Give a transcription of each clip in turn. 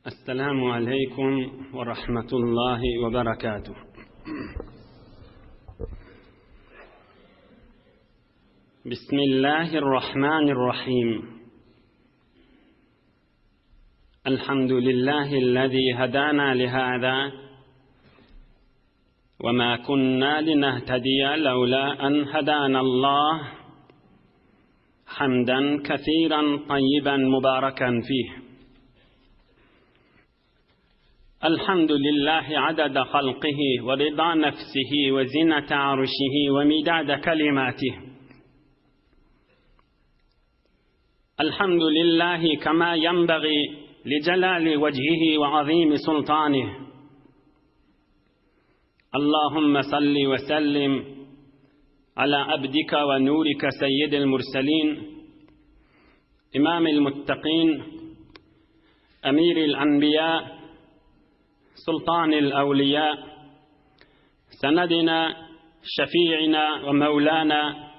السلام عليكم ورحمة الله وبركاته. بسم الله الرحمن الرحيم. الحمد لله الذي هدانا لهذا وما كنا لنهتدي لولا أن هدانا الله، حمدا كثيرا طيبا مباركا فيه. الحمد لله عدد خلقه ورضا نفسه وزنة عرشه ومداد كلماته. الحمد لله كما ينبغي لجلال وجهه وعظيم سلطانه. اللهم صل وسلم على عبدك ونورك سيد المرسلين، إمام المتقين، أمير الأنبياء، سلطان الأولياء، سندنا شفيعنا ومولانا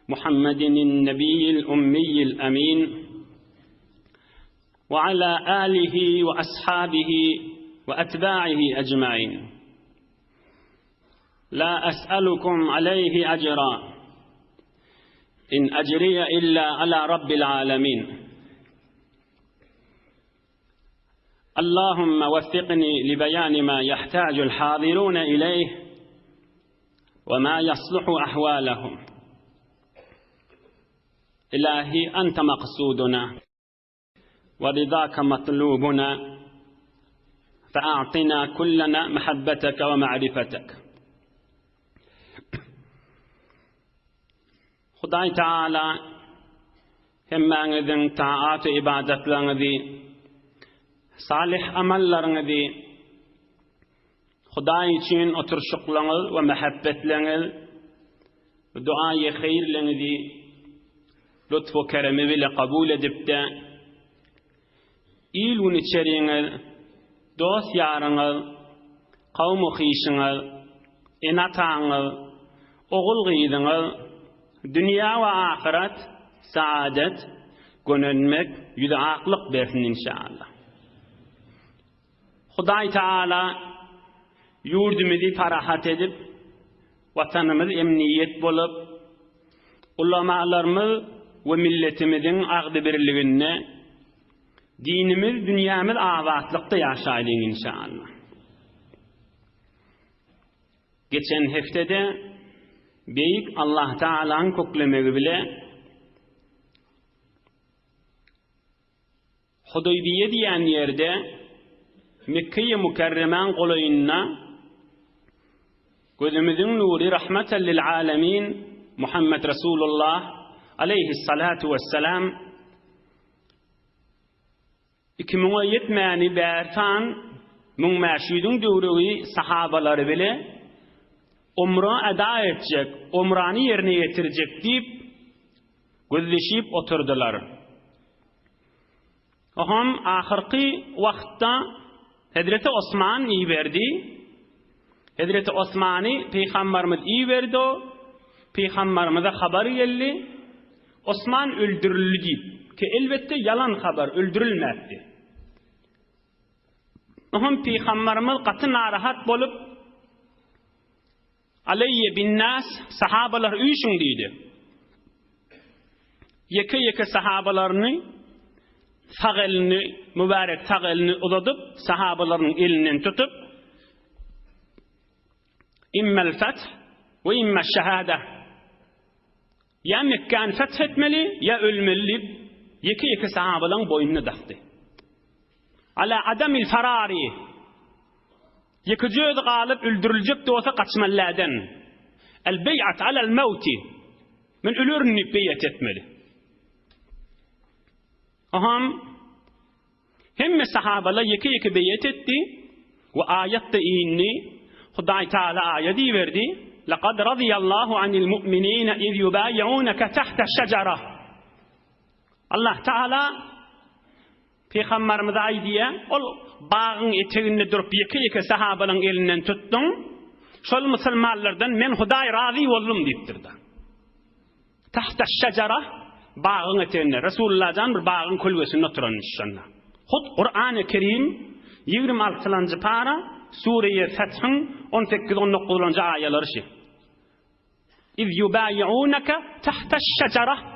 محمد النبي الأمي الأمين، وعلى آله وأصحابه وأتباعه أجمعين. لا أسألكم عليه أجرا، إن أجري إلا على رب العالمين. اللهم وفقني لبيان ما يحتاج الحاضرون إليه وما يصلح أحوالهم. إلهي أنت مقصودنا ورضاك مطلوبنا، فأعطنا كلنا محبتك ومعرفتك. خداي تعالى همّا نذن طاعات عبادت لنذي صالح أمل لرنذي خداي چين أتر شقلنل ومحبت لنل دعاء خير لنذي لطف وكرم بلا قبول دبتا إيل ونشرينل دوس يارنل قوم خيشنل إناتانل أغل غيدنل دنيا وآخرت سعادة قننمك يدعاقلق بيثن إن شاء الله. خداي تعالى يوردمدي فراحت edip vatanımız emniyet bolup ulamalarımız ve milletimizin ağdı birliğine dinimiz, dünyamız avatlıkta yaşayalım inşallah. Geçen haftede beyik Allah Teala'nın koklemeği bile Hudaybiye diyen yerde Mekke-i Mükerremen qolayınna gözümüzün nuri rahmeten lil alemin Muhammed Resulullah aleyhissalatu vesselam 2017 bertan mun meşhudun dövrü sahabaları bile umra eda edecek, umranı yerine getirecek deyip gözleşip oturdular. Oham ahirki vaktta Hazreti Osman iyi verdi. Hazreti Osman'ı Peygamberimiz iyi verdi. Peygamberimize haber geldi. Osman öldürüldü. Ki elbette yalan haber, öldürülmedi. Oham Peygamberimiz katı narahat bolup aleyye bin nas sahabalar uyuşun deydi. Yeke sahabalarını sağ elini, mübarek sağ elini uzatıp sahabaların elinden tutup immel feth ve immel şehade, ya Mekke'ni fethetmeli ya ölmeli. Yeke sahabaların boynunu daktı. Ala adamil farari, yeke cöd galip öldürülecek de olsa kaçmalardan. El bey'at alel mevti, men ölürünü bey'at etmeli. Aham hem sahabalar yeke beyat etti ve ayette inni Huday Teala ayeti verdi. Laqad radiyallahu anil mu'minina iz yubay'unaka tahta şecere. Allah Teala Peygamberimize aydiye ol bağın eteğinde durup yeke sahabaların elinden tuttun. Şol musulmanlardan men Huday razı oldum deyiptirdi. Tahta şecere bağın eteğinde Resulullah'dan bir bağın kulvesinde oturan inşallah. Hud Qur'an-ı Kerim 26-cı para Sure-i Feth'in 18-19 ayeleri şi. İz yubayi'unaka tahta's-şecere.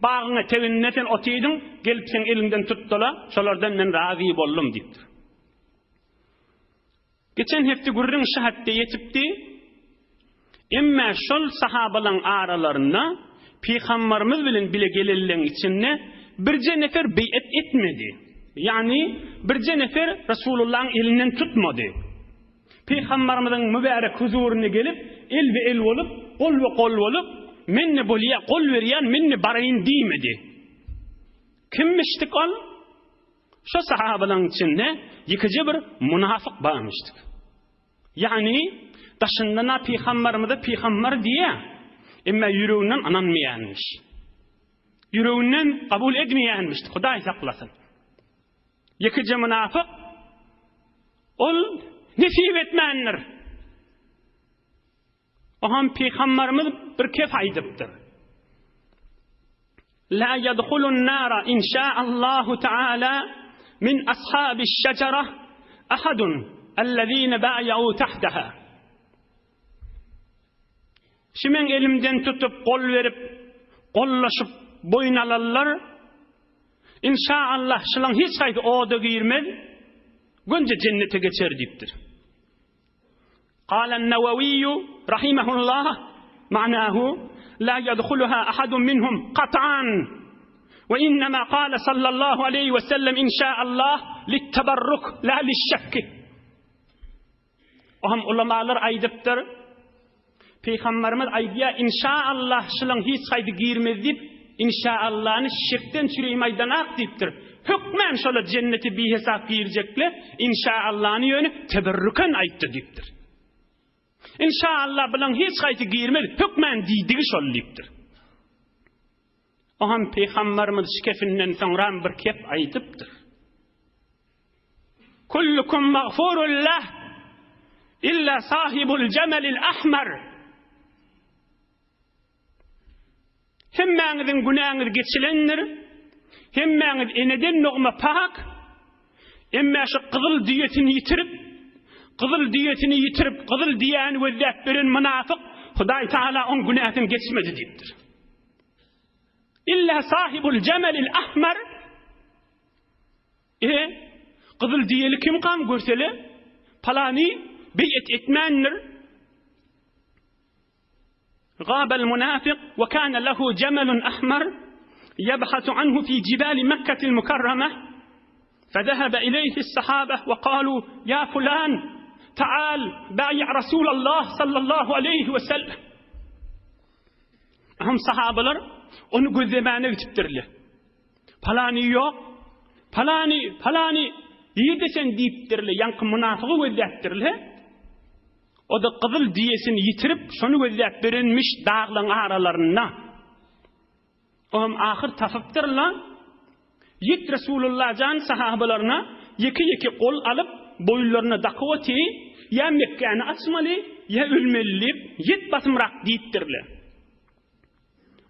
Bağına tevinnetin otiydin, gelip sen elinden tuttular, şolardan men razı boldum dipdir. Geçen hafta gurrun şahatte yetipdi. Emme şol sahabalan aralarına Peygamberimiz bilen bile gelellen içinde birce nefer bey'et etmedi. Yani birce nefer Resulullah'ın elinden tutmadı. Peygamberimizin mübarek huzuruna gelip el ve el olup, kol ve kol olup minni bolya kol veriyen minni barayın diymedi. Kimmiştik ol? Şu sahabaların içinde yıkıcı bir münafık bağmıştık. Yani taşındana Peygamberimize Peygamber diye ama yüreğinden ananmayanmış. Yüreğinden kabul etmeyenmiş. Huday saklasın. Yıkıcı münafık ol nesip etmenler. Oham Peygamberimiz bir kef aydıptır. La yadkhulun nara inşaallahu teala min ashabiş şecere ahadun ellezine ba'ya'u tahtaha. Şimen elimden tutup kol verip kollaşıp boyun alallar. İnşaallah şılan hiç kaydı oda girmez. Gönce cennete geçer diptir. قال النووي رحمه الله معناه لا يدخلها أحد منهم قطعا وإنما قال صلى الله عليه وسلم إن شاء الله للتبرك لا للشك. وهم علماءlar aydıptır. Peygamberimiz aydiya inşaallah şılan hiç kaydı girmez dip inşaallah'ını şirkten süreymaydan ak diptir. Hükmen şöyle cenneti bir hesap girecekler inşaallah'ın yönü teberrüken ayttı diptir. İnşallah bilen hiç kaydı girmez hükmen diydigi şol diptir. Oham Peygamberimiz şikefinden sonra bir kep aydıptır. Kullukum mağfurullah illa sahibul cemelil ahmer. Hemmeğinizin günahınız geçilendir. Hemmeğiniz eneden nogma pak. Emme şu kızıl diyetini yitirip, kızıl diyeni vezzat veren münafık, Huday Teala on günahını geçmedi diptir. İlla sahibul cemelil ahmer. Kızıl diyeli kim kan görseli? Palani bey'et etmendir. غاب المنافق وكان له جمل أحمر يبحث عنه في جبال مكة المكرمة فذهب إليه الصحابة وقالوا يا فلان تعال بايع رسول الله صلى الله عليه وسلم. هم sahabalar onu gözlemene gittirdiler. Palani yok, palani iyi desen deyiptirdiler. Yankı münafığı gözlettirdiler. O da kızıl diyesini yitirip şonu gözlep verilmiş dağların aralarına. Oğlum ahir tafıptırlar. Yit Resulullah can sahabalarına yeki kol alıp boyullarına dakıvati ya Mekke'ni açmalı ya ölmeliyip yit basımrak deyittirler.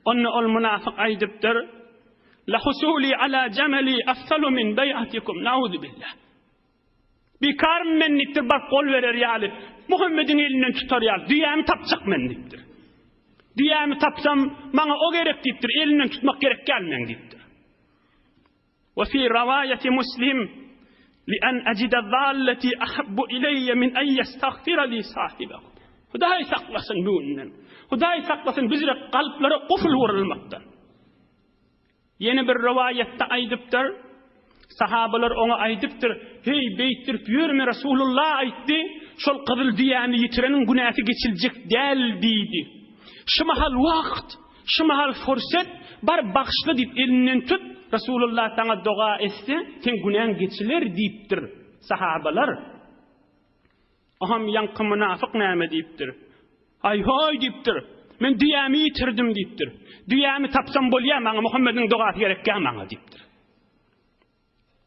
Onu ol münafık aydıptır. La husuli ala cemeli afsalu min beyatikum. Nauzu billah. Bir karım mennittir bak kol verer yali. Muhammed'in elinden tutar yali. Dünyamı tapacak mennittir. Dünyamı tapsam bana o gerek deyiptir. Elinden tutmak gerek gelmeyen deyiptir. Ve fi rivayeti Müslim لأن أجد الضالة أحب إلي من أن يستغفر لي صاحبه. Huday saklasın bundan. Huday saklasın bizlere kalpleri kuful vurulmaktan. Yeni bir rivayette aydıptır. Sahabalar ona aydıptır. Hey beyttir yürüme Resulullah aytti. Şol kızıl diyani yitirenin günahı geçilecek değil deydi. Şu mahal vakt, şu mahal fırsat bar bağışla deyip elinden tut. Resulullah sana dua etse sen günahın geçilir deyiptir sahabalar. Aham yankı münafık nâme deyiptir. Hay deyiptir. Men diyami yitirdim deyiptir. Diyami tapsam bolya bana Muhammed'in duası gerekken bana deyiptir.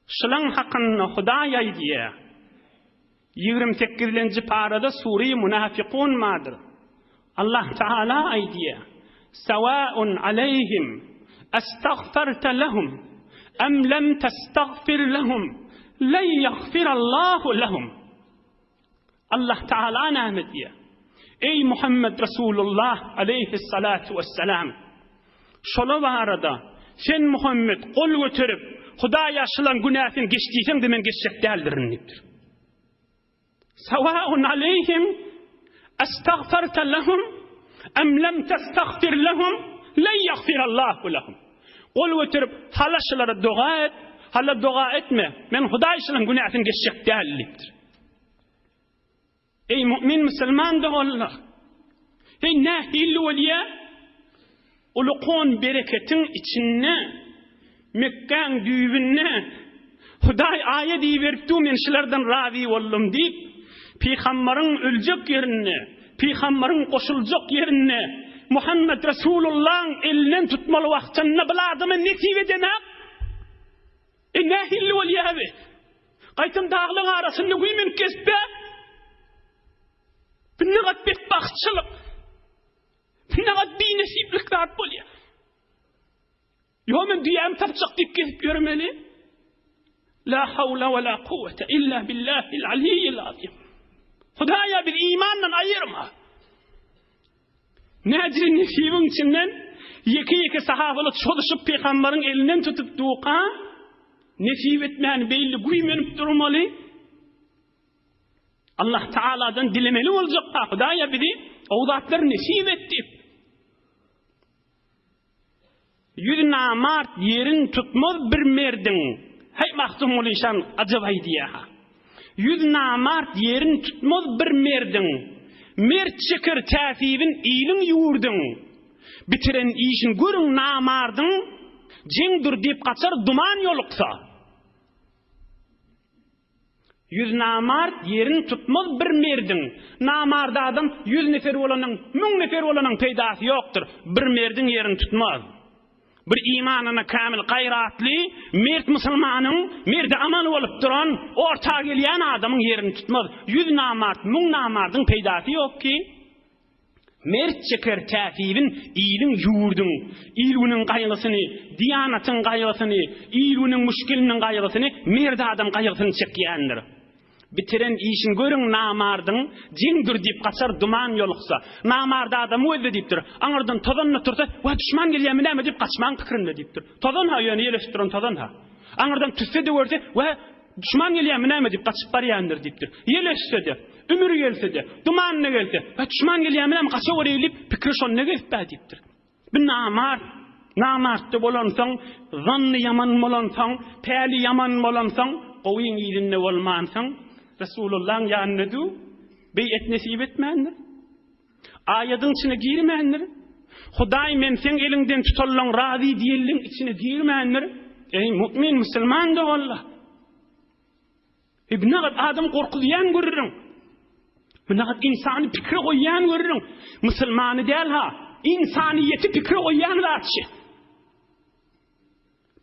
Şılan hakkında Huday aydiye 28. parada Sure-i Münafikun madır. Allah Teala aydiye Sevâun aleyhim estağferte lehum em lem testagfir lehum len yagfirallahu lehum. Allah Teala nâmet diye. Ey Muhammed Resulullah aleyhissalatu vesselam, şola barada sen Muhammed kol götürüp Huda yaşılan günahın geçtiysen de men geçecek değildirin diptir. Savaun aleyhim estagfarta lehum em lem testagfir lehum len yagfirallahu lehum. Kol götürüp halaşlara dua et, hala dua etme. Men Huda yaşılan günahın geçecek değil diptir. Ey mümin Müslüman da Allah. Ey nahil veliye ulukon bereketin içine Mekkan düğünne Huday ayet veripdi men şilerden ravi oldum deyip Peygamberin ölecek yerine, Peygamberin koşulacak yerine Muhammed Resulullah'ın elinden tutmalı vaktinde bula adamı nesip edene nahil veliye abi. Qaytın dağlığın arasında güymen kesbe Binnegat bedbahtçılık, binnegat bir nesiplik zat bolya. Yomen dünyam tapacak deyip kesip görmeli. La havle ve la kuvvete illa billahil aliyyil azim. Hudaya bir imanla ayırma. Necrin nesibin içinden yeki sahabalık çalışıp peygamberin elinden tutup duqa nesip etmeyen belli güymenip durmalı. Allah Teala'dan dilemeli olacak. Hudaya biri o zatları nesip etti. Yüz namart yerin tutmaz bir merdin. Hay mahtum oluşan acabay diye. Yüz namart yerin tutmaz bir merdin. Mert çıkır tafibin iyilin yurdun. Bitiren işin görün namardın. Cengdur deyip kaçar duman yoluksa. Yüz namart yerin tutmaz bir merdin. Namarda adam 100 nefer olanın, 1000 nefer olanın peydası yoktur. Bir merdin yerin tutmaz. Bir imanına kamil gayratlı, mert Müslümanın, merde aman olup duran, orta gelen adamın yerini tutmaz. 100 namart, 1000 namartın peydası yok ki. Mert çeker tafibin iyilin yurdun, iyilinin gaygısını, diyanatın gaygısını, iyilinin müşkilinin gaygısını, merde adam gaygısını çekiyendir. Bitiren işin görün namardın, cingdir deyip kaçar duman yoluksa, namarda adam öldü deyiptir. Anırdan tozanına tursa, va düşman geliyemine mi deyip kaçman kıkrında deyiptir. Tozan ha yani yeleştirin tozan ha. Anırdan tüsse de görse, va düşman geliyemine mi deyip kaçıp bariyandır deyiptir. Yeleşse de, ömürü gelse de, dumanına gelse, va düşman geliyemine mi kaça orayılıp pikri şonuna gelip deyiptir. Bir namartı bolansan, zannı yaman bolansan, peyli yaman bolansan, qoyun ilinne olmansan, Resulullah'ın yanına du, beyet nesip etmendir. Ayadın içine girmendir. Huday men sen elinden tutallan razi diyellin içine girmendir. Ey mümin Müslüman da Allah. İbnagat adam korkulayan görürüm. İbnagat insanı pikri koyan görürüm. Müslümanı değil ha. İnsaniyeti pikri koyan zatçı.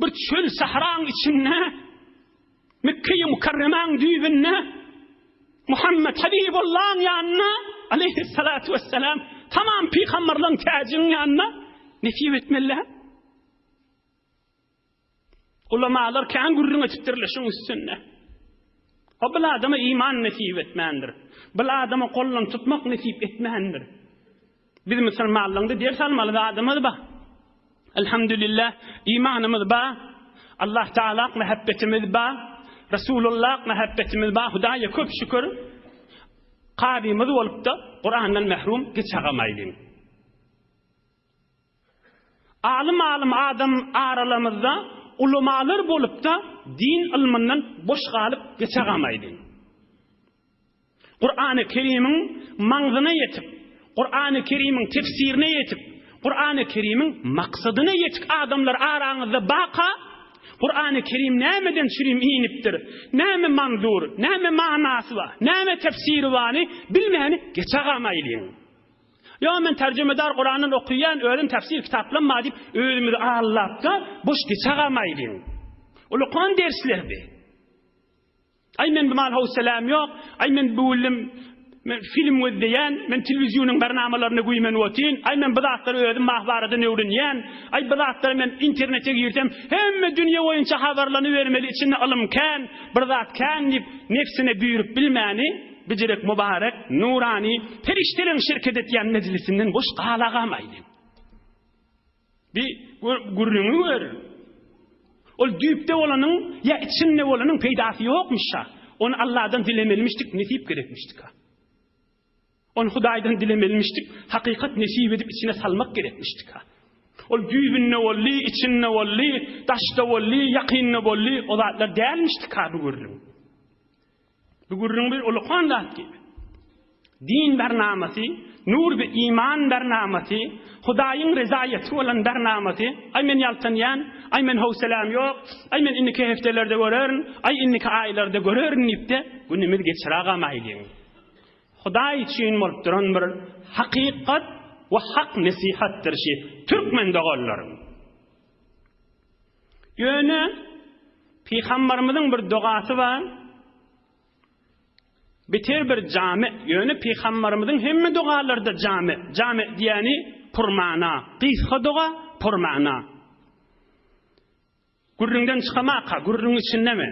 Bir çöl sahran içine Mekke-i Mukarreman düğününe Muhammed Habibullah'ın yanına aleyhissalatu vesselam tamam peygamberlerin tacının yanına nesip etmeliler. Ulamalar kan gurruna titirleşin üstüne. O bu adama iman nesip etmendir. Bu adama kollan tutmak nesip etmendir. Biz Müslümanlığında ders almalı adamız ba. Elhamdülillah imanımız ba. Allah Teala muhabbetimiz ba. Resulullah muhabbetimiz ba. Hudaya köp şükür. Qadimiz olup da Kur'an'dan mahrum geçemeyilim. Alim adam aralamızda ulamalar bolup da din ilminden boş kalıp geçemeyilim. Kur'an-ı Kerim'in manzına yetip, Kur'an-ı Kerim'in tefsirine yetip, Kur'an-ı Kerim'in maksadına yetip adamlar aranızda baka, Kur'an-ı Kerim nämeden şirim iniptir, näme manzur, näme manası var, näme tefsiri var, bilmeyeni geçemeyilim. Ya men tercümedar Kur'an'ın okuyan, öğren tefsir kitaplanma deyip, öğrenimizi ağırlap da boş geçemeyilim. Ulukan derslerdi. Ay men bir malhav selam yok, ay men bu ilim men film izleyen, men televizyonun barnamalaryny goýman otin, ay men bu zatlary özüm mahbaradan öwrenýän, ay bu zatlary men internete girsem, hemme dünýä boýunça habarlany bermeli, içinde alymkan, bir zat kan diýip nefsine büýürüp bilmäni, bijirek mübarek, nurani, periştelerin şirket etýän meclisinden boş galagamaydy. Bir gurrunu ver. Ol düýpde bolanyň ya içinde bolanyň peýdasy ýokmuşsa, onu Allah'dan dilemelmişdik, nesip gerekmiştik ha. Onu Hudaýdan dilemelmişdik, hakikat nesip edip içine salmak gerekmiştik ha. Ol düýbünne bolly, içinne bolly, taşda bolly, ýakynne bolly, o zatlar dälmişdik ha bu gurrun. Bu gurrun bir ulkan zat gibi. Din bernamasi, nur ve iman bernamasi, Hudaýyň rezaýaty bolan bernamasi, ay men ýaltanýan, ay men howsalam ýok, ay men inniki heftelerde görerin, ay inniki aýlarda görerin diýipde, bu nimir geçiragamaylyň. Hudaý üçin bolup duran bir hakikat we hak nasihatdir şi türkmen dogallarym. Ýöne Peýgamberimiziň bir dogasy bar. Biter bir jami, ýöne Peýgamberimiziň hemme dogalarynda jami. Jami diýeni purmana, qysga doga purmana. Gurrundan çıkamaka, gurrunun içindeme.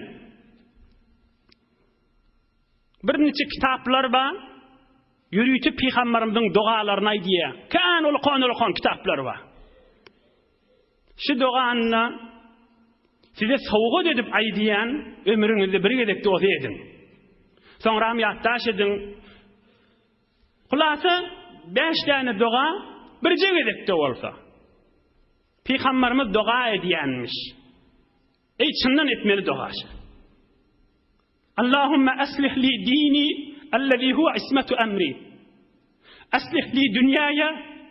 Bir neçe kitaplar var, yürüyütüp Peygamberimizin dogalaryny aýdýar. Kan ulkan kitaplar var. Şu doganna size sowgat edip aýdýan, ömrüňizde bir gezek doga edin. Soňra ýatdaş edin. Hulasa 5 tane doga bir gezekde bolsa. Peygamberimiz doga edýänmiş. Çyndan etmeli dogaşy. Allahumma aslih li dini allazi huwa ismatu amri. Aslih li dunyaya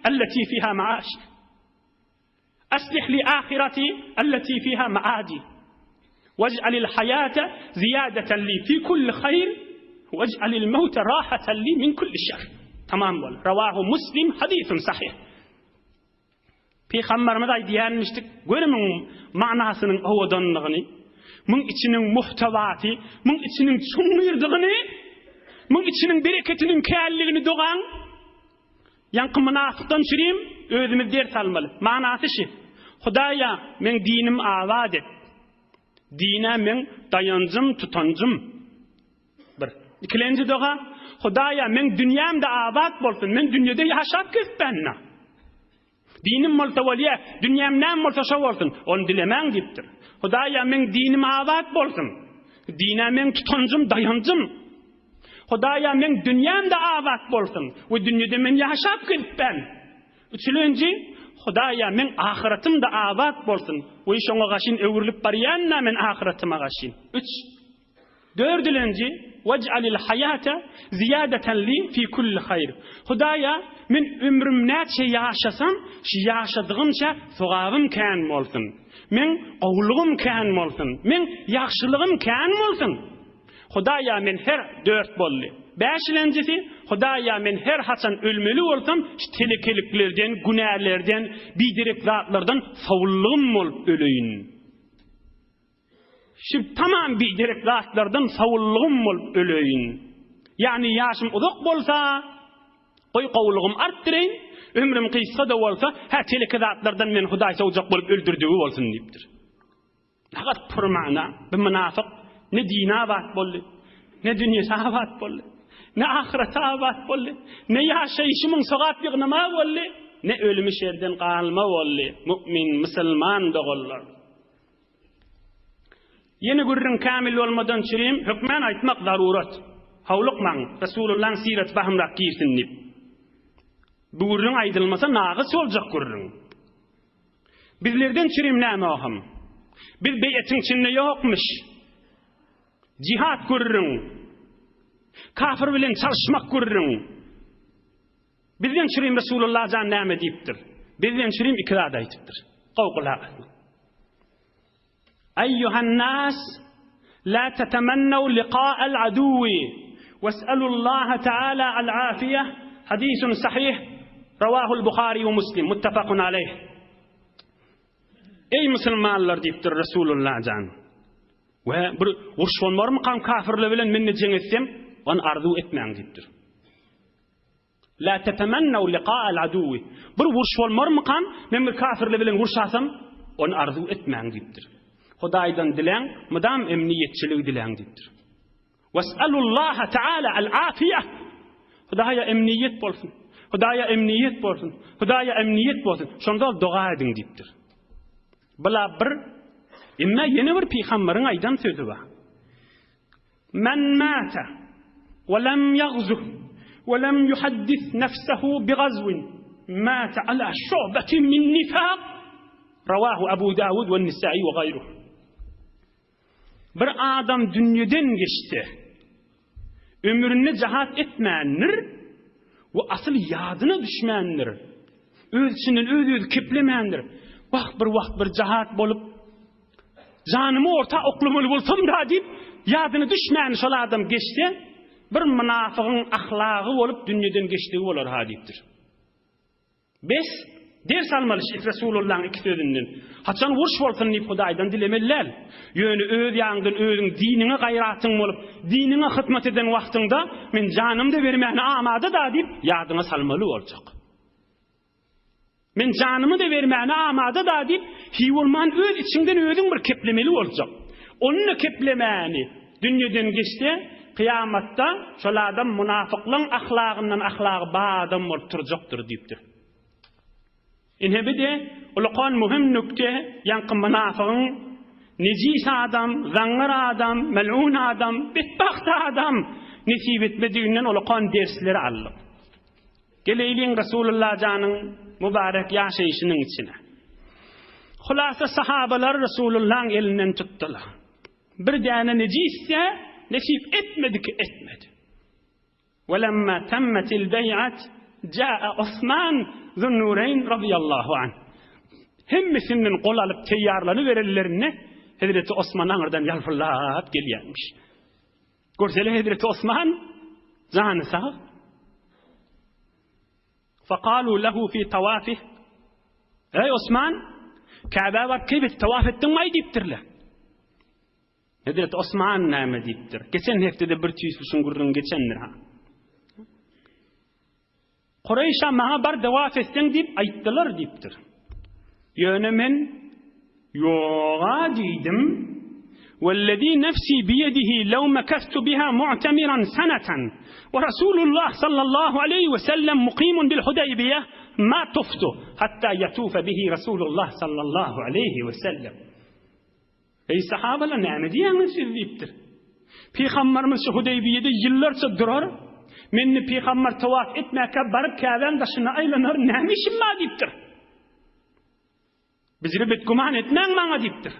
allati fiha ma'ash. Aslih li akhirati allati fiha ma'adi. Waj'al al-hayata ziyadatan li fi kulli khayr, waj'al al-mauta rahatan li min kulli şer. Tamam bol. Rawahu Muslim, hadisun sahih. Peygamberimiz aýdýanmışdyk, görümiň manasynyň awadanlygyny, muň içiniň muhtawaty, muň içiniň çuňmyrdygyny, muň içiniň bereketiniň källigini dogan, ýanky munafykdan çyryym, özümi ders almaly. Manasy şu: Hudaýa, men dinim awad et. Dine men dayanjym, tutanjym. Bir. İkilenji doga: Hudaýa, men dünýämde awad bolsun, men dünýede ýaşap kespenna. Dinim bolsa bolýa, dünýämden bolsa şo bolsun, onu dilemäň diýipdir. Hudaýa, men dinim awad bolsun. Dine men tutanjym, dayanjym. Hudaýa, men dünýämde awad bolsun, we dünýede men ýaşap kespen. Üçüncü, Hudaýa, men ahiretimde awad bolsun, we şoňa gaşyn öwürlip barýanna men ahiratyma gaşyn. 3. Dördüncü, waj'alil hayata ziyadatan li fi kulli hayr. Hudaýa, men ömrüm näçe ýaşasam, şu ýaşadygymça sowabym kän bolsun. Men gowlugym kän bolsun. Men ýaxşylygym kän bolsun. Hudaýa, men her 4 bolly. 5-lenjisi, Hudaýa, men her haçan ölmeli bolsam, telekeliklerden, günälerden, bidirek zatlardan sowullygym bolup öleýin. Şu tamam bidirek zatlardan sowullygym bolup öleýin. Yani ýaşym uzak bolsa, Oy gowlugym artdyryň, ömrüm kysga da bolsa, ha telekezatlardan men Hudaý sowjak bolup öldürdügi bolsun diýipdir. Hagat purmana, bir munafyk ne dine awat boldy, ne dünýäse awat boldy, ne ahirete awat boldy, ne ýaşaýyşymyň sogatlygyna boldy, ne ölümi şerden galma boldy. Mümin, musulman dogallar. Yeni gurrun kamil bolmadan çyryym, hükmen aýtmak zarurat. Hawlykmaň, Resulullahyň siret bahymrak girsin diýip. Bu gurrun aýdylmasa nagys boljak gurrun. Bizlerden çyryym näme oham? Bir beýetiň içinde ýokmuş. Jihad gurrun. Kafir bilen çalışmak gurrun. Bizden çyryym Resulullah jan näme diýipdir? Bizden çyryym iki zat aýtypdyr. Gowgula. Eyyuhan nas la tatamannaw liqa'a al-aduwi was'alu Allah ta'ala al-afiyah. Hadisun sahih. Rawahu al-Bukhari ve Muslim, muttafaqun alayh. Ey musulmanlar diýipdir Resulullah jan. Ve bir urşwanlarym kan kafirler bilen menne jeňetsem, onu arzu etmäň diýipdir. La tetemennaw liqa'al aduwi. Bir wurş bolmarmykan, men bir kafirle bilen wurşasam, onu arzu etmäň diýipdir. Hudaýdan dileň, mudam emniyetçilik dileň diýipdir. Ves'alullaha ta'ala al-afiyah. Hudaýa emniyet bolsun. Hudaýa emniyet bolsun. Hudaýa emniyet bolsun. Şonda dua ediň diýipdir. Bula bir imma ýene bir peýgamberin aýdan sözi bar. Men mata ve lem yaghzu ve lem yuhaddis nefsehu bi gazwin mata ala şu'betin min nifaq. Rawahu Abu Dawud ve Nisa'i ve gayruhu. Bir adam dünýeden geçti. Ömrünü cihat etmändir we asyl ýadyna düşmändir. Özünden özü keplemändir. Bir wagt bir cihat bolup janymy orta oklamaly bolsam da diýip ýadyna düşmän şol adam geçdi. Bir münafygyň ahlagy bolup dünýeden geçdigi bolar ha diýipdir. 5 ders almaly Resulullah'ın iki sözünden. Haçan wurş bolsun diýip Hudaýdan dilemeler. Ýöne öz ýaňdan özüň dinine gaýratyň bolup, dinine hyzmat eden wagtynda men janymdy bermäne amada da diýip ýadyňa salmaly boljak. Men janymı da bermäne amada da diýip hiwulman öz içinden özüň bir keplemeli boljak. Onu keplemäni dünýeden geçdi, kıyamatda şol adam munafyklaryň ahlagyndan ahlagy badam bolup turjakdyr diýipdir. İnhebide ulaqan muhim nükte yankı münafığın necis adam, zangar adam, mel'un adam, bitbaht adam nesip etmediğinden ulaqan dersleri allık. Geleyliğin Resulullah canın mübarek yaşayışının içine. Hulasa sahabalar Resulullah'ın elinden tuttular. Bir tane necisse nesip etmedi ki etmedi. وَلَمَّا تَمَّتِ الْبَيْعَةِ جاء Osman Zunnureyn radıyallahu anh. Hemmesinden kol alıp teyyarlanı verirlerine Hazreti Osman anırdan yalfırlap gelýärmiş. Görsele Hazreti Osman canı sağ. فقالوا له في طوافه ey Osman Kabe'ye bak kibet tavaf ettin mi deyiptirler. Hazreti Osman näme deyiptir. Geçen heftede bir tüysüşün gurrun geçendir ha. Kureyş'a mağa bar tavaf etsin deyip ayttılar deyiptir. Ýöne men yoga diýdim. وَالَّذِي نَفْسِي بِيَدِهِ لَوْ مَكَثْتُ بِهَا مُعْتَمِرًا سَنَةً وَرَسُولُ اللّٰهِ صَلَّى اللّٰهُ عَلَيْهِ وَسَلَّمْ مُقِيمٌ بِالْحُدَيْبِيَةِ مَا تُفْتُ حَتَّى يَتُوفَ بِهِ رَسُولُ اللّٰهِ صَلَّى اللّٰهُ عَلَيْهِ وَسَلَّمْ. Ey sahabalar näme diýäňiz deyipdir. Peygamberimiz şu Hudeybiye'de yıllarca durar. Menni peygamber tawaf etmäke barıp Kabe'nin daşyna aylanar näme işim bar deyipdir. Bizleri betguman etmäň maňa deyipdir.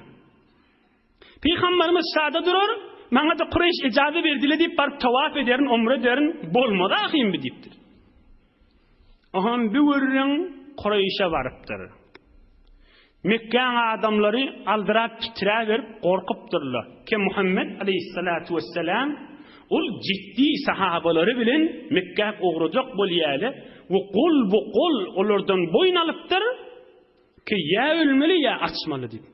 Peygamberimiz şada durar, maňa da Kureyş icazı berdiler deyip barıp tawaf ederin, umre ederin, bolmady ahym deyipdir. Aham bir wurrun Kureyş'e barıpdyr. Mekke adamları aldırap titire verip korkupdurlar. Ki Muhammed aleyhissalatu vesselam ol ciddi sahabaları bilen Mekke oğrujak bolýaly we kul bu kul olardan boyun alypdyr ki ya ölmeli ya açmaly deyip.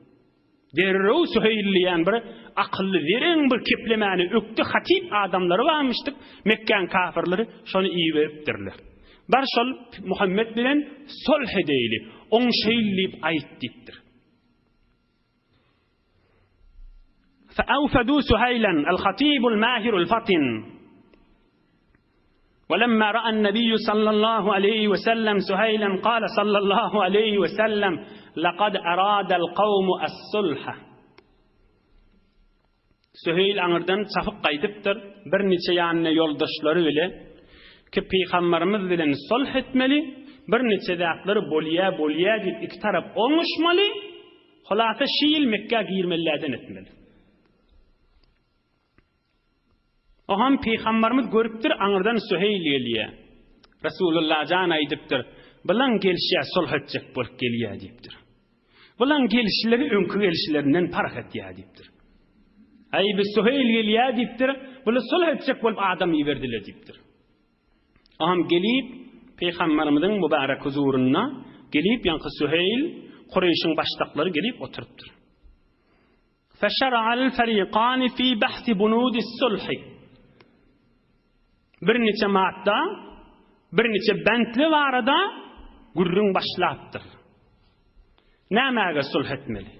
Derrew Süheylliýän bir akylly dereň bir keplemäni ökdi hatip adamlary barmyşdyk. Mekke kafirleri şonu iyi beripdirler. Bar şol Muhammed bilen sulh edeyli, oňşeýlip aýt diýipdir. فأوفدوا سهيلا الخطيب الماهر الفطن ولما رأى النبي صلى الله عليه وسلم سهيلا قال صلى الله عليه وسلم لقد أراد القوم الصلح. Süheyl anırdan çafık qaydypdyr, bir neçe ýanyna ýoldaşlary bile ki Peygamberimiz bilen sulh etmeli, bir neçe zatlary bolýa diýip iki tarap oňuşmaly, hulasa şiil Mekke girmellerden etmeli. Oham Peygamberimiz görüpdir, anırdan Süheyl gelýär. Resulullah jan aýdypdyr, bilen gelişýär sulh etjek bolup gelýär diýipdir. Bilen gelişleri öňkü gelişlerinden fark etýär diýipdir. Ay biz Süheyl gelýär diýipdir, bulu sulh etjek bolup adam ýiberdiler diýipdir. Aham gelip Peygamberimizin mübarek huzuruna gelip yankı Süheyl Kureyş'in baştaklary gelip oturupdyr. Feşara'al fariqan fi bahs bunudis sulh. Bir neçe maatda bir neçe bentli barada gurrun başlapdyr. Nämäge sulh etmeli?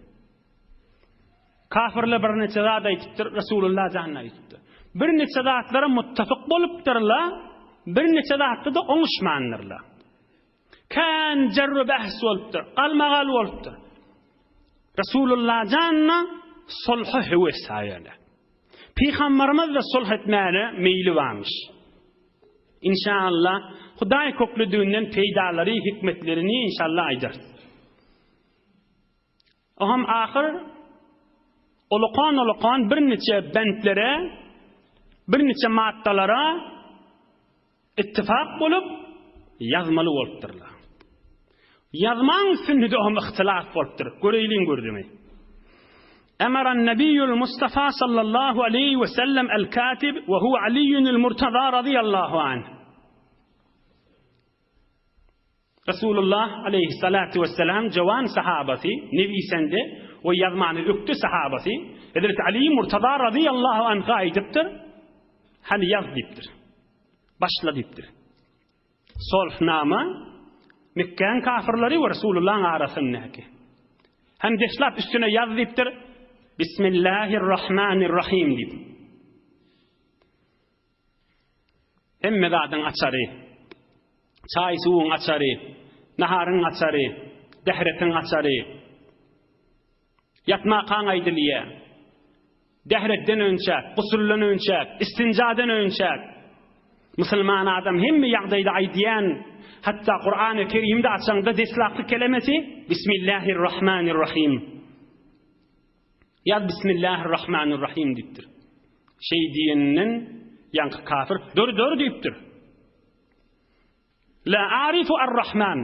Kafirler bir neçe zat aýdypdyr, Rasulullah janna aýdypdy. Bir neçe zatlara muttafaq bolupdyrlar, bir neçe zatda da oňuşmandyrlar. Kan jarru bahs bolupdyr, almagal bolupdyr. Rasulullah janna sulhy hewes aýaly. Peygamberimiz de sulh etmäle meýli barmyş. İnşallah Hudaý köklüdüğünden peýdalary, hikmetlerini inşallah aýdar. Oham ahir uluqan bir neçe bentlere, bir neçe maddalara ittifak bolup yazmaly bolupdyrlar. Yazman üstünde oham ihtilaf bolupdyr. Göreýliň gördümi. Emara an-Nabiyyul Mustafa sallallahu aleyhi ve sellem el-katib ve huve Aliyyunul Murtada radıyallahu anh. Resulullah aleyhissalatu vesselam jawan sahabati nevisende ve yazmanı öktü sahabati Hazreti Ali Murtada radıyallahu anh aýdypdyr. Hadi yaz dipdir. Başla dipdir. Sulhnama Mekkeň kafirleri ve Resulullah'ın arasındaki. Hem deşlap üstüne yaz dipdir. Bismillahirrahmanirrahim dip. Emme zadın açarı, çay suwuň açarı, naharyň açarı, dehretin açarı, yatmakan aýdylýa, dehretden önçäk, gusuldan önçäk, istinjadan önçäk. Musulman adam hemme ýagdaýda aýdýan, hatta Kur'an-ı Kerim'de açaňda deslakly kelimesi Bismillahirrahmanirrahim. Ya Bismillahirrahmanirrahim dipdir. Şey diýeninin ýanky kafir dör dipdir. La arifu ar-Rahman.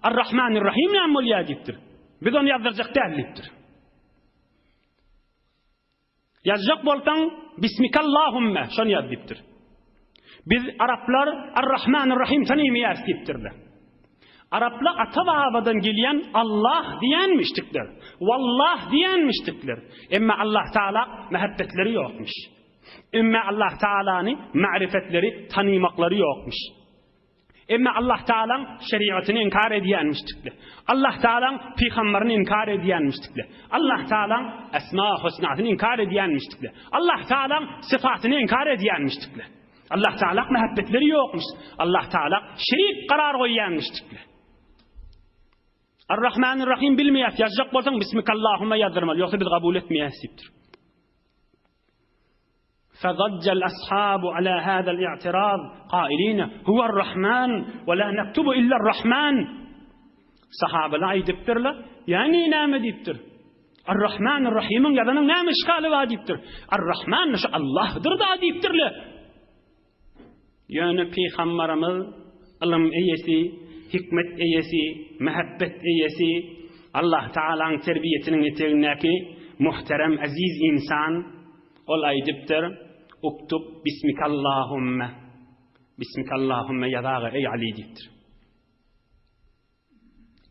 Ar-Rahmanir-Rahim näme bolýar dipdir. Biz onu ýazdyrjak dälipdir. Ýazjak bolsaň Bismikallahumma şonu ýaz dipdir. Biz Araplar Ar-Rahmanir-Rahim tanımaýas dipdirler. Araplar ata-babadan gelýän Allah diýenmişdikler. Wallah diýenmişdikler. Emma Allah Taala mehabbetleri ýokmuş. Emma Allah Taala'ny ma'rifetleri, tanımaklary ýokmuş. Emma Allah Taala'nın şeriatyny inkar edýänmişdikler. Allah Taala'nın peýgamberini inkar edýänmişdikler. Allah Taala'nın esma-i husnasyny inkar edýänmişdikler. Allah Taala'nın sıfatyny inkar edýänmişdikler. Allah Taala mehabbetleri ýokmuş. Allah Taala şerik karar goýýanmışdyklar. Ar-Rahmanir-Rahim bilmeýäs ýazjak bolsaň Bismikallahumma ýazdyrmaly, ýoksa biz kabul etmeýäs diýipdir. فَضَجَّ الْأَصْحَابُ عَلَى هَذَا الْاِعْتِرَاضِ قَائِلِينَ هُوَ الرَّحْمَنُ وَلَا نَكْتُبُ إِلَّا الرَّحْمَنُ. Sahabalar aýdypdyrlar, ýani näme diýipdir? Ar-Rahmanir-Rahim'in ýazanyň näme işgaly bar diýipdir? Ar-Rahman şu Allah'dır da diýipdirler. Yani Peygamberimiz ilim eyesi, hikmet eyesi, mehabbet eyesi, Allah Taala'nın terbiyetinin eteğindeki muhterem aziz insan ol aýdypdyr. Uktub Bismikallahumma. Bismikallahumma ýadagy ey Ali diýipdir.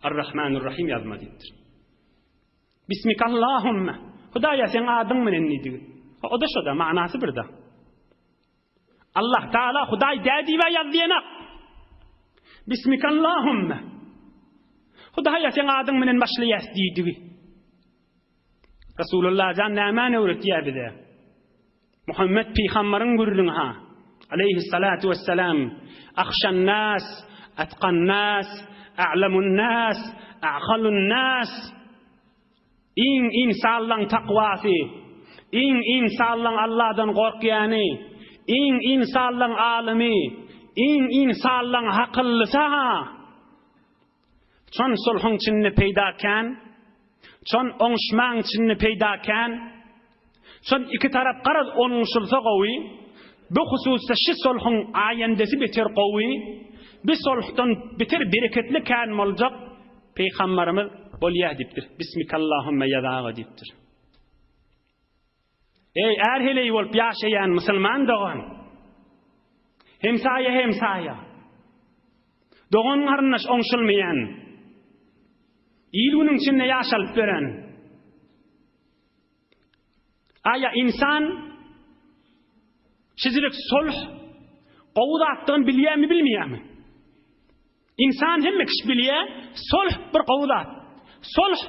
Ar-Rahmanir-Rahim ýazma diýipdir. Bismikallahumma. Hudaýa sen adyň menen diýdi. O da şoda manasy birde. Allah Taala Hudaý dädi we ýazdyna. Bismikallahumma. Hudaýa sen adyň menen başlaýas diýdi. Rasulullah jan näme öwretýär bize? Muhammed peýgamberiň gurrun ha. Aleyhissalatu vesselam. Akhşan nas, atqan nas, a'lamun nas, aqalun nas. İnsanlaryň takwasy, insanlaryň Allahdan gorkýany, insanlaryň alimi, insanlaryň hakyllysa. Çon sulhyň içinde peýdaken, çon oňuşmaň içinde peýdaken, çon iki tarap garaz oňuşulsa gowy, bu hususda şu sulhyň aýandesi beter gowy, bu sulhdan beter bereketli kan boljak peýgamberimiz bolýar diýipdir. Bismikallahumma ýadagy diýipdir. Ey erheley bolup ýaşaýan musulman dogan. Hemsaýa. Dogan garnaş oňşulmaýan. İlgünün içinde ýaşalyp beren. Aya insan şizilik sulh gowudatdygyny bilýärmi bilmeýärmi? İnsan hemme kiş bilýär, solh bir gowzat. Solh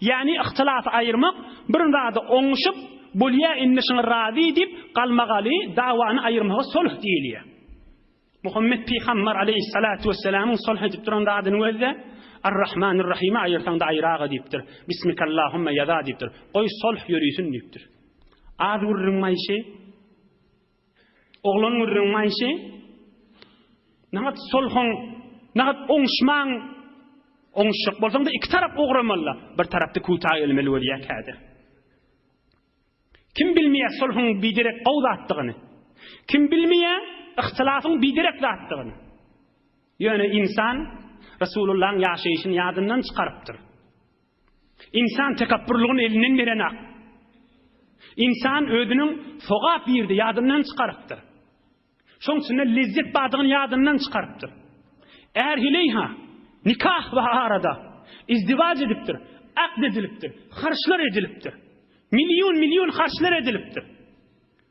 yani ihtilafy aýyrmak, bir zady oňuşyp bolýa inneşiň razy dip galmagaly dawany aýyrmaga solh diýilýär. Muhammed Peygamber aleyhissalatu vesselam'ın solh edip duran zadyny özde Ar-Rahmanir-Rahim aýyrsaň da aýraga diýipdir. Bismikallahumma ýada diýipdir. Goý solh ýörüýsün diýipdir. Az gurrunmaýşy, oglan gurrunmaýşy, nahat solhun, nahat oňşmaň, oňşyk bolsaň da iki tarap ogramalla, bir tarapda kuta gelmeli bolýar käde. Kim bilmeýär solhun bidirek gowzatdygyny? Kim bilmeýär ihtilafyň bidirek zatdygyny? Ýöne insan Resulullah'ın yaşayışını yadından çıkarıptır. İnsan tekabbürlüğün elinden verenak. İnsan ödünün soğap birdi yadından çıkarıptır. Şoň üçin lezzet badygyny yadından çıkarıptır. Eğer hileyha nikah ve arada izdivac ediptir, akd ediliptir, harçlar ediliptir. Milyon harçlar ediliptir.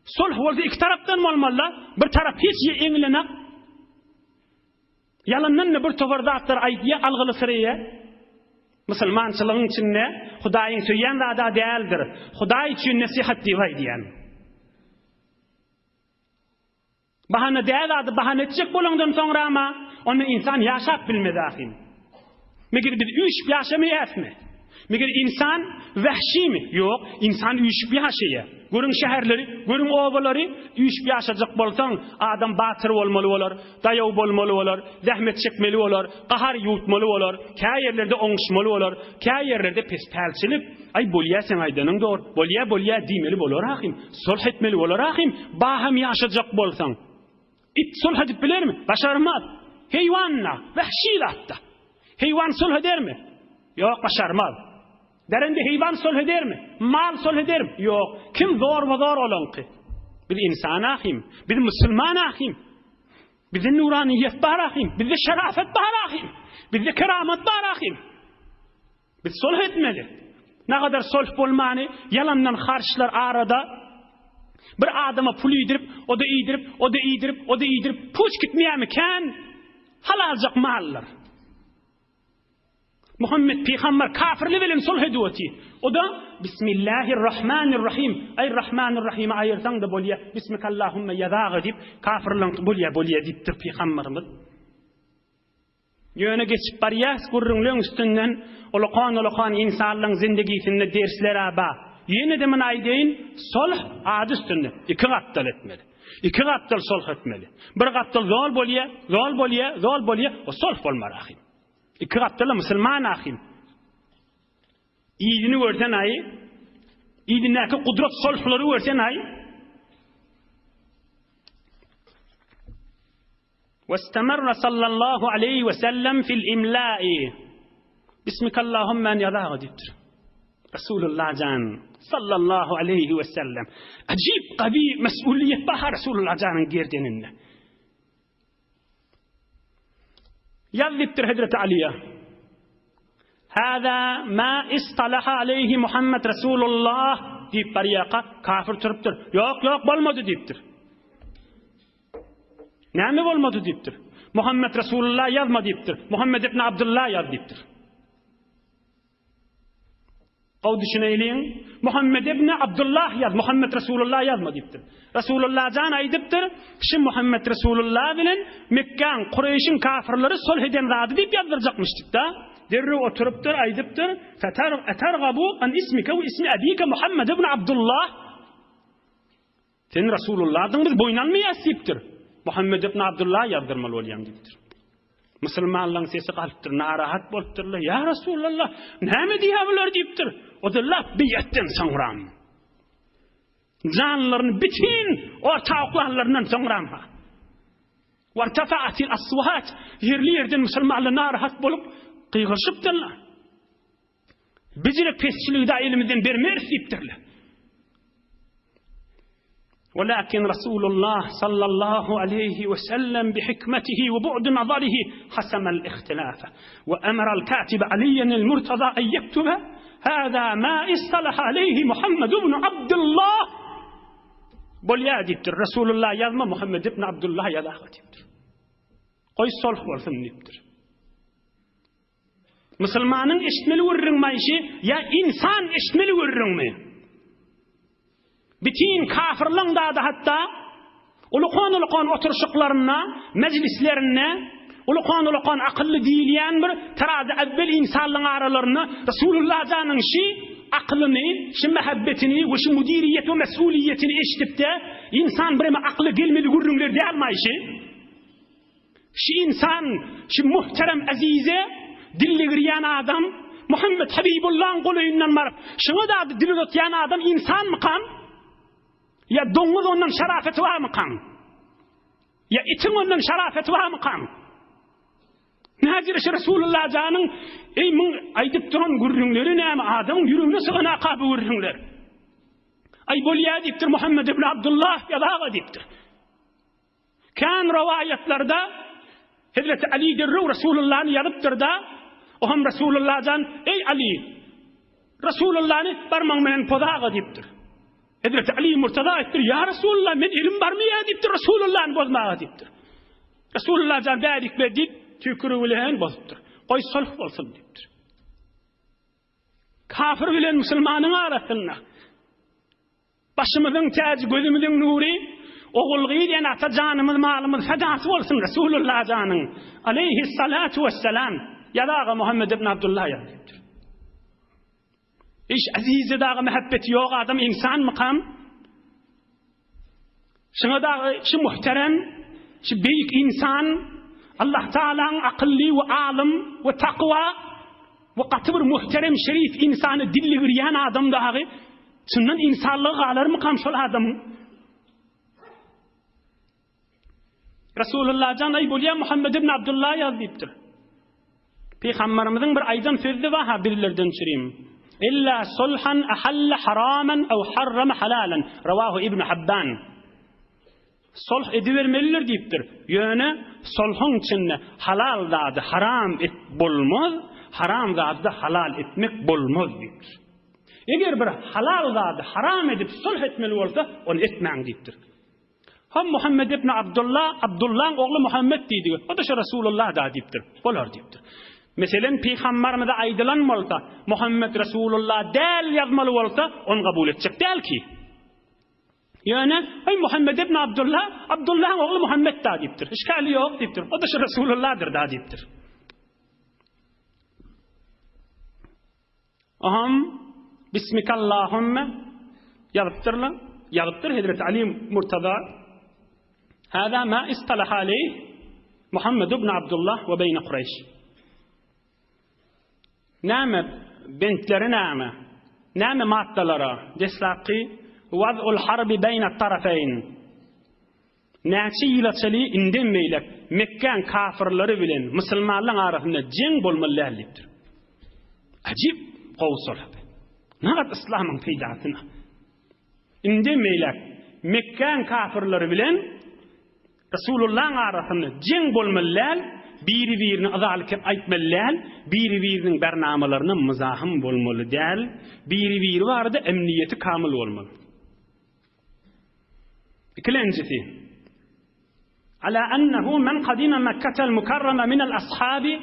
Solh bolsa iki tarapdan bolmaly, bir tarap hiç eňilenak. Yalandan bir tovardatlar aýdýa algyly syrýa. Musulmançylygyň içinde Hudaýyň söýýän zada däldir. Hudaý üçin nasihat diýip aýdýan. Bahana däl bahana etjek bolandan soňra ama onu insan ýaşap bilmedähim. Megir biz üýşüp ýaşamaýasmy? Megir insan wahşimi? Ýok, insan üýşüp ýaşaýar. Görüň şäherleri, görüň obalary üýşüp ýaşajak bolsaň, adam batyr bolmaly bolar, daýaw bolmaly bolar, zähmet çekmeli bolar, gahar ýutmaly bolar, käý ýerlerde oňuşmaly bolar, käý ýerlerde pestälçilik, ay bolýasyň aýdanyň dor, bolýa diýmeli bolar ahim, sulh etmeli bolar ahim, baham ýaşajak bolsaň. İt sulh edip bilermi? Başarmaz. Heywanla, vahşi zatda. Heywan sulh edermi? Ýok, başarmaz. Derende heywan sulh edermi? Mal sulh edermi? Ýok. Kim zor we zor olanky? Bir insan ahim, bir musulman ahim. Bizde nuraniyet bar ahim, bizde şerafet bar ahim, bizde keramet bar ahim. Biz sulh etmeli. Ne kadar sulh bolmany, yalandan harçlar arada bir adama pul ýdirip, o da ýdirip, puç gitmeýärmiken halaljak mallar. Muhammed Peygamber kafirli bilen sulh edýär. O da Bismillahirrahmanirrahim. Ay Rahmanirrahim aýyrsaň da bolýar. Bismikallahumma ýadaga dip kafirliň bolýar diýipdir Peygamberimiz. Ýöne geçip barýas gurrunlyň üstünden olakan insanlaryň zindigisinde dersler aba. Ýene de men aýdyn sulh ady üstünde iki gattal etmeli. İki gattal sulh etmeli. Bir gattal zol bolýar, o sulh bolmar ahim. İki gattal musulman ahim. İýdini görsen ay, İýdinäki kudret sulhlary görsen ay. واستمر صلى الله عليه وسلم في الإملاء بسمك اللهم أن يضاغ ديبتر رسول الله جان صلى الله عليه وسلم عجيب قوي مسؤولية بها رسول الله جان جيرديننا يذبتر هدرة عليا هذا ما اصطلح عليه محمد رسول الله ديب برياقة كافر تربتر يوك بالمدو ديبتر näme bolmady diýipdir. Muhammed Resulullah ýazma diýipdir. Muhammed ibn Abdullah ýaz diýipdir. Gaw düşüneýliň, Muhammed ibn Abdullah ýaz, Muhammed Resulullah ýazma diýipdir. Resulullah jan aýdypdyr, kişi Muhammed Resulullah bilen Mekkan, Qurayşyň kafirleri sulh eden zady diýip ýazdyrjakmyşdyk da. Derre oturupdyr, aýdypdyr, "Fatargabu an ismika we ismi abika Muhammed ibn Abdullah." Sen Resulullah'dan biz boýnalmaýas diýipdir. Muhammed ibn Abdullah yazdırmalı olayım diýipdir. Musulmanlaryň sesi galypdyr, narahat bolupdyrlar. Ya Resulullah, näme diýýärler diýipdir. O da lap biýetden soňram. Janlaryny bitin ortaoklarlaryndan soňram. Wartafa'atil aswat, ýerlerden musulmanlar narahat bolup qyýgyşypdyrlar. Bizire pesçiligde elimizden bermer diýipdirler. ولكن رسول الله صلى الله عليه وسلم بحكمته وبعد نظره حسم الاختلاف وأمر الكاتب عليا المرتضى أن يكتب هذا ما اصطلح عليه محمد بن عبد الله bolýar diýipdir. Resulullah ýazma Muhammed ibn Abdullah ýazak diýipdir. Goý sulh bolsun diýipdir. Müslümanın eşitmeli görünmeyişi ya insan eşitmeli görünme. Bütün kafirlığın da hatta ulukan oturuşuklarına, meclislerine, ulukan akıllı değilyen bir terazi evvel insanlığın aralarına Resulullah canın aklını, mehabbetini ve müdiriyet ve mesuliyetini eşitip de insan birime aklı gelmeli görünler de almayışı. İnsan, muhterem azize, dilli giriyen adam, Muhammed Habibullah'ın koluyundan var. Şunu da dili tutyan adam insan mı kan? Ya domuz onun şerafeti var mı kan? Ya itin onun şerafeti var mı kan? Nazir Resulullah canın ey mun aydıp duran gürrünleri ne adam yürüğüne sığına akabı gürrünler. Ay bolya diptir Muhammed ibn Abdullah ya da diptir. Kan rivayetlerde Hazreti Ali dirru Resulullah'ın yazıptır da o hem Resulullah can ey Ali Resulullah'ını barmağın menen podağa diptir. Hazreti Ali murtada ettir ya Resulullah men ilim var mı ya diptir Resulullah'ın bozmağa diptir. Resulullah can dedik ve dip tükürü bilen bozuptur. Koy sulh olsun diptir. Kafir bilen Müslümanın arasında başımızın tacı gözümüzün nuri oğul giydiyen ata canımız malımız fedası olsun Resulullah canın aleyhissalatu vesselam yadağı Muhammed ibn Abdullah yazıptır. İş azizi dağı mehabbeti yok adam insan mıkam şuna dağı şu muhterem şu büyük insan Allah Teala'nın akıllı ve alim ve takva ve katı bir muhterem şerif insanı dilli giriyen adam dağı şundan insanlığı alır mıkam şol adamı Resulullah can ay bolya Muhammed ibn Abdullah yazıptır. Peygamberimizin bir aydan sözü var birilerden çüreyim. İlla sulhan ahalle haraman ev harrama halalan. Ravahu İbn Habban. Sulh edivermeliler deyiptir. Yöne sulhun içinde halal zadı haram et bulmaz, haram zadı halal etmek bulmaz deyiptir. Eğer bir halal zadı haram edip sulh etmeli olsa onu etmeyin deyiptir. Ham Muhammed ibn Abdullah, Abdullah'ın oğlu Muhammed deydi. O da şu Resulullah da deyiptir. Olar deyiptir. Mesela Peygamberimize aydılan olsa Muhammed Resulullah del yazmalı olsa onu kabul edecek değil ki. Yani ay Muhammed ibn Abdullah, Abdullah'ın oğlu Muhammed da deyiptir. İşkali yok deyiptir. O da şu Resulullah'dır da deyiptir. Aham Bismikallahümme yazıptırlar. Yazıptır Hazreti Ali Murtada. هذا ما اصطلح عليه محمد بن عبد الله وبين قريش. نعم بنتleri نعم maddeleri deslaki vaz'ul harbi beyne tarafeyn. Näçe ýylaçaly indenmeýler Mekkan kafirleri bilen Müslümanlaryň arasynda jeng bolmalydyr. Ajib gowsul. Nägat İslamyň peýdasyna. Indenmeýler Mekkan kafirleri bilen Resulullah'ın arasında jeng bolmalylar, biri-birini azalyk aýtmalylar, biri-biriniň bernamalaryna muzahym bolmaly däl, biri-biri barada emniyeti kamil bolmaly. İkincisi, ala annahu man qadima Mekka'al mukarrama min al-ashabi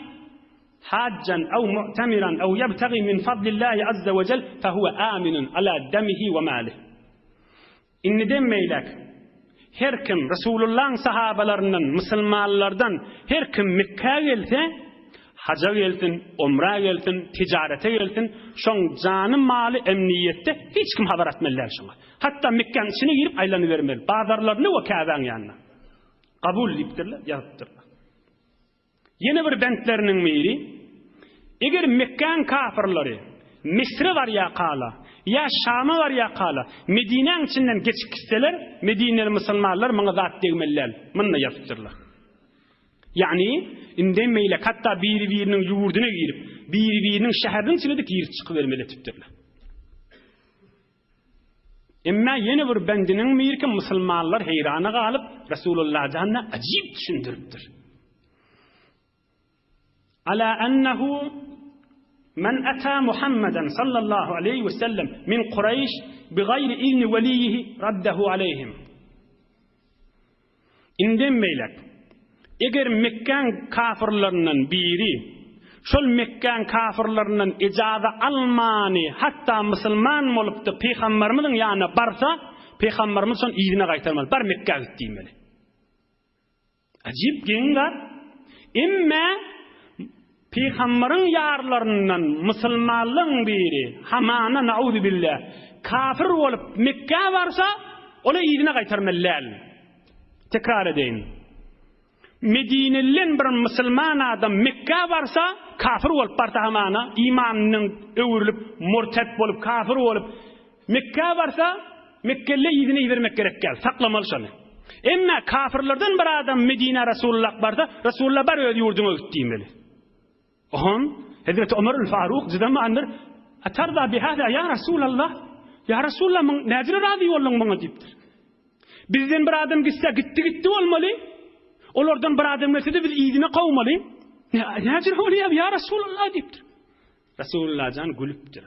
hajjan aw mu'tamiran aw yabtaghi min fadlillahi azza wa jalla fa huwa aminun ala damihi wa malihi. Inni demmeýler her kim Resulullah'ın sahabalarından, Müslümanlardan her kim Mekke'ye gelse, haca gelsin, umra gelsin, ticarete gelsin, şoň jany maly emniyette hiç kim habar etmeliler şoňa. Hatta Mekke'nin içine girip aylanyvermeli. Bazarlarını ve Kâbe'nin yanına. Kabul edipdirler, yazıptırlar. Yeni bir bentlerinin meyri, eğer Mekke'nin kafirleri Misri var ya kala, ya Şam'a var ya kala, Medine'nin içinden geçip gitseler, Medine'li Müslümanlar bana zat degmeliler. Bununla yaptırlar. Yani, indenmeyle hatta biri-birinin yurduna girip, biri-birinin şehirinin içine de girip çıkıvermeli tiptirler. Emma yeni bir bendinin meyirken Müslümanlar heyrana kalıp, Resulullah canına acip düşündürüptür. Ala ennehu من أتى محمدا صلى الله عليه وسلم من قريش بغير إذن وليه رده عليهم. İnden meylek. Eğer Mekkan kafirlerinden biri şol Mekke'n kafirlerinden icaza almany, hatta musulman bolupdy peýgamberimizin ýanyna barsa, peýgamberimiz şol ýygyna gaýtarmaz. Bar Mekke'ge gitdiýmeli. Ajip gengar. Imme peýgamberin ýarlaryndan musulmanlygyň biri hamana nauzu billah kafir bolup Mekke'ge barsa, ola ýygyna gaýtarmalylar. Tekrar edeýin. Medinelilen bir musulman adam Mekke'ge barsa kafir bolup barsa hamana imanynyň öwürlüp murtet bolup kafir bolup Mekke'ge barsa Mekkelle ýygyny ýermek gerek gel, saklamaly şonu. Emma kafirlerden bir adam Medine Resulullah barsa, Resulullah bar öz ýurduňa gitdiýmeli. Ohan Hazreti Ömerül Faruk jydam andyr, "Atarda bihada ya Resulullah? Ya Resulullah, näzire razy boldun bana?" diýipdir. Bizden bir adam gitse gitti bolmaly. Olardan bir adam gelse de biz ýygyny gowmaly. Näzire bolýar ya Resulullah diýipdir. Resulullah jan gülüpdir.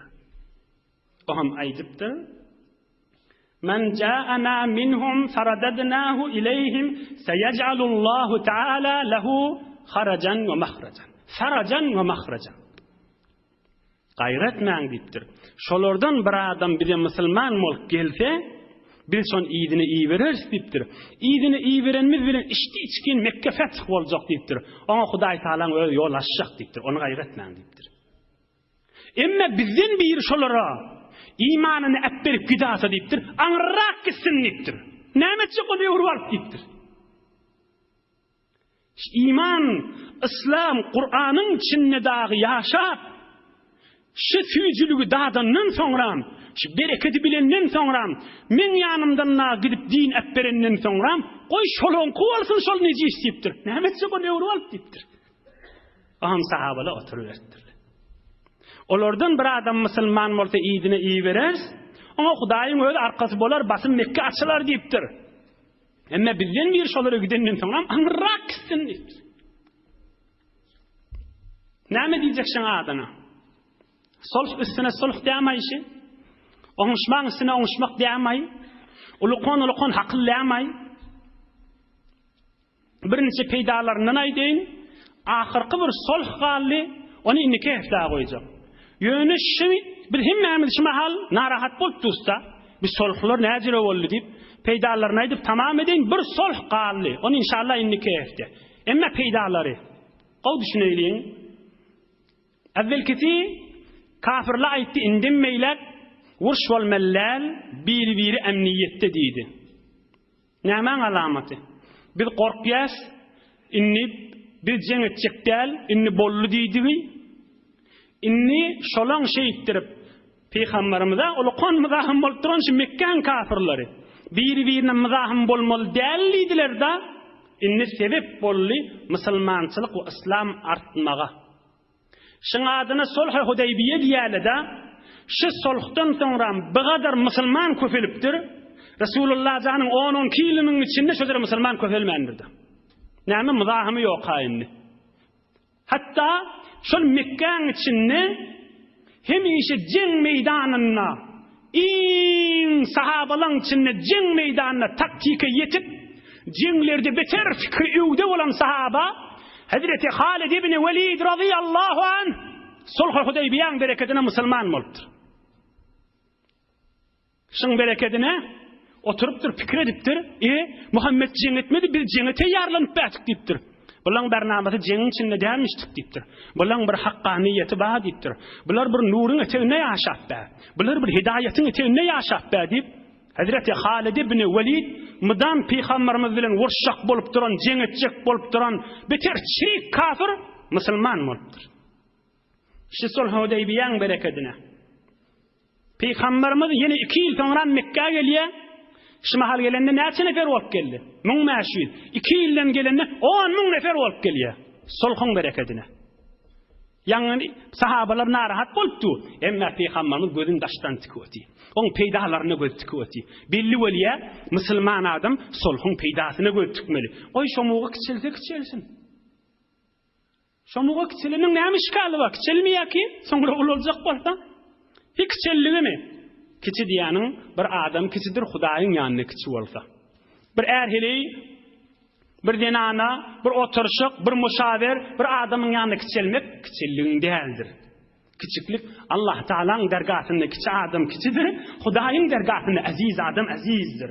Ohan aýdypdir. Men ja'ana minhum faradadnahu ilayhim sayaj'alullahu ta'ala lahu kharajan ve mahrajan. Farajan ve mahrajan. Gayretmän diýipdir. Şolardan bir adam bize musulman bolup gelse, biz şon ýygyny iýbereriz diýipdir. Ýygyny iýberenmiz bilen işdi içkin Mekke feth boljak diýipdir. Oňa Hudaý Taala öz ýol açjak diýipdir. Onu gayretmän diýipdir. Emma bizden bir şolara İmanını etberip gidasa deyiptir. Anrak gitsin deyiptir. Nämetçi goly urwap deyiptir. İman, İslam, Kur'an'ın içinde dağı yaşap, şu füýjüligi dadandan soňram, şu bereketi bilenden soňram, men ýanymdan gidip din etberenden soňram, goý şolon kowalsyn şol nejis deyiptir. Nämetçi goly urwap deyiptir. Aham sahabalar oturuverdiler. Olardan bir adam musulman bolsa ýygyny iýberer, oňa Hudaýyň öz arkasy bolar, basym Mekke açylar diýipdir. Emma bizden bir şolary gidenden soňra anrak gitsin diýipdir. Näme diýjek şoňa adana? Sulh üstüne sulh diýmäýşi, oňuşmak üstüne oňuşmak diýmäý, ulukon hakyllamay. Birinçi peýdalaryndan aýdyn, ahyrky bir sulh galy, onu indiki hefta goýjak. Yönüşü bir himmemiz şu mahal narahat bolup dursa, bir sulhlar näjire boldy diýip peýdalaryny aýdyp tamam edin, bir sulh galy. Onu inşallah indiki hefta. Emma peýdalary gow düşüneýin. Evvelkisi kafirler aýtdy indinmeýler, wurş bolmalylar, biri emniyetde diýdi. Näme alamaty? Bir gorkýas, inni bir jeňetjekdäl, inni bollu diýdi. Inni şolan şeýitdirip peýgamberimize ulukon mızahym bolup duran şu Mekke'n kafirleri biri-birine mızahym bolmaly däldiler da inni sebep bolly musulmançylyk we islam artmaga. Şoň adyna Sulh-ı Hudaybiye diýäle da şu sulhdan soňra bu kadar musulman köpelipdir. Resulullah janyň 10-12 ýylynyň içinde şolar musulman köpelmendirdi. Näme mızahimy ýok haýyndy. Hatta şol Mekke'n içinde hemişe jeň meýdanyna iň sahabalar içinde jeň meýdanyna taktike ýetip jeňlerde beter fikri öwde bolan sahaba Hazreti Halid ibn Velid radıyallahu anh Sulh-ı Hudaybiyeň bereketine musulman bolupdyr. Şoň bereketine oturupdyr, pikir edipdir. Muhammed jeň etmedi, biz jeňe teýýarlanyp bätik diýipdir. Bulan bernamasy jeňin içinde dämişdik diýipdir. Bulan bir haqqaniýeti bar diýipdir. Bular bir nuryň etegine ýaşap bä. Bular bir hidayatyň etegine ýaşap bä diýip Hazreti Halid ibn Velid mıdan peýgamberimiz bilen wurşak bolup duran, jeňetjek bolup duran beter çirik kafir musulman bolupdyr. Şu Sulh-ı Hudaybiyeň bereketine peýgamberimiz ýene 2 ýyl soňra Mekke'ge gelýär. Şu mahal gelende näçe nefer bolup geldi? 1000 mäşhur. 2 ýyldan gelende 10.000 nefer bolup gelýär. Sulhyň bereketine. Ýani sahabalar narahat bolupdy. Emma peýgamberimiz gözüň daşdan tikýärdi. Oň peýdalaryna göz tikýärdi. Belli bolýar, musulman adam sulhyň peýdasyna göz tikmeli. Oy şomuga kiçilsin. Şomuga kiçiliniň näme işgali bar? Kiçilmeýär ki, soňra boljak bolsa. Hiç kiçilligimi? Kiçi diýäniň bir adam kiçidir Hudaýyň ýanyna kiçi bolsa. Bir erheli, bir denana, bir oturşyk, bir müşawir, bir adamyň ýanyna kiçilmek kiçilliğin değildir. Kiçiklik Allah Taala'nın dergahında kiçi adam kiçidir. Hudaýyň dergahında aziz adam azizdir.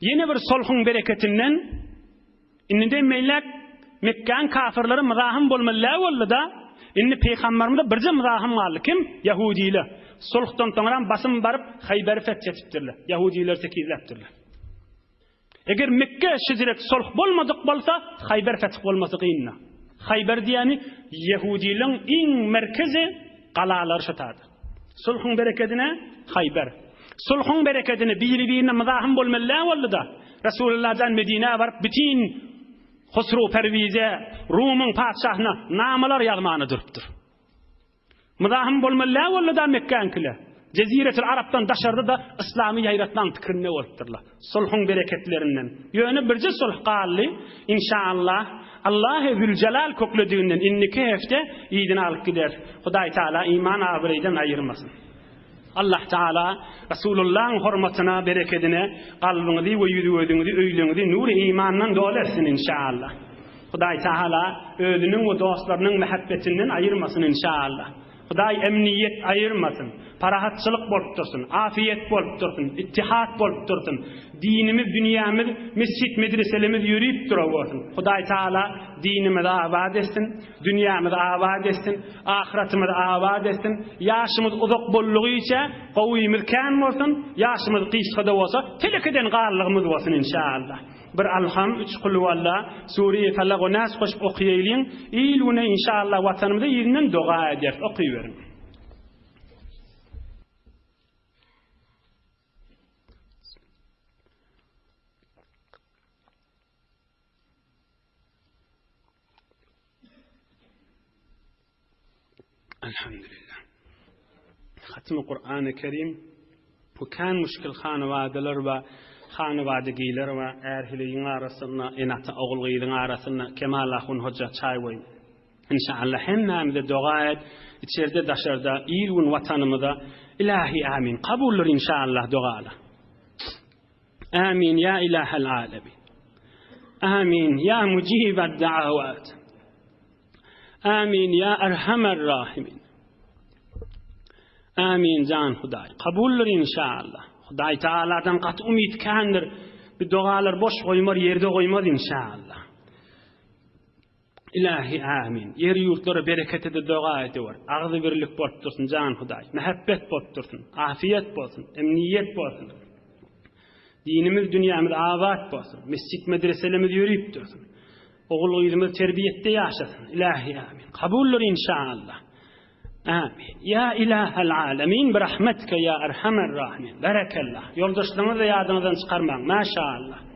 Yine bir sulhun bereketinden indi melek Mekke'nin kafirleri mızahım bolmalar boldy da indi peygamberimiz birje mızahım aldy. Kim? Yahudiler. Sulhdan soňra basym baryp Hayber fethetipdirler. Yahudiler tekizlepdirler. Eger Mekke şejiret sulh bolmadyk bolsa Hayber feth bolmasy gynna. Hayber diýeni Yahudilerin iň merkezi galalary şatady. Sulhun bereketine Hayber. Sulhun bereketine biri-birine mızahım bolmalar boldy da Resulullah'dan Medine'ye baryp bitin Husru Pervize Rum'un padşahına namalar ýazmany durupdyr. Mızahım bolmalar boldy da Mekke'nkiler. Ceziretul Arap'tan daşardı da İslami ýaýratlan pikirine bolupdyrlar. Sulhun bereketlerinden. Ýöne birje sulh gally inşallah Allah Zülcelal köklediğinden inniki hefte iyidini alıp gider. Hudaý Taala iman abireýden aýyrmasyn. Allah Taala Resulullah'ın hormatyna, bereketine galbyňyzy we ýüregiňizi, öýleňizi nur imandan dolarsyň inşallah. Hudaý Taala özüniň we dostlarynyň mehabbetinden aýyrmasyn inşallah. Hudaý emniyet aýyrmasyn. Parahatçılık bolup dursun, afiyet bolup dursun, ittihat bolup dursun. Dinimiz, dünyamız, mescit, medreselerimiz yürüyüp dursun. Hudaý Taala dinimizi abad etsin, dünyamızı abad etsin, ahiretimizi abad etsin. Yaşımız uzak bolluğu ise kavimimiz kan bolsun, yaşımız kıyışkada olsa telekeden garlığımız olsun inşallah. Bir alham, 3 kul huvallah, Suriye, Falaq ve Nas koşup okuyaylıyın. İyilüne inşallah vatanımıza yerinden dua eder. Okuyuverin. Elhamdülillah. Hatmi Kur'an-ı Kerim bu kan müşkil hanıvadeler ve hanıvadegiler ve erhiliyin arasında enata oğulgiyinin arasında Kemalahun Hoca Çayvoy. İnşallah hemmemize dua et. İçeride daşarda iyilun vatanımıza ilahi amin. Kabullur inşallah dualar. Amin ya ilahel alemin. Amin ya mucibed da'avat. Amin ya erhamer rahimin. Amin can Hudaý. Kabullur inşallah. Hudaý Taala'dan gat umid kandır. Bir dualar boş koymar, yerde koymaz inşallah. İlahi amin. Yer yurtları bereketi de dua ediyor. Ağzı birlik bolup dursun can Hudaý. Mehabbet bolup dursun. Afiyet bolsun. Emniyet bolsun. Dinimiz, dünyamız abad bolsun. Mescit, medreselerimiz yürüyüp dursun. Oğulluğumuz terbiyette yaşasın. İlahi amin. Kabullur inşallah. Amin. Ya ilahel alemin bi rahmetike ya erhamer rahimin. Berekallah. Yoldaşlığınızı yadınızdan çıkarmayın. Maşallah.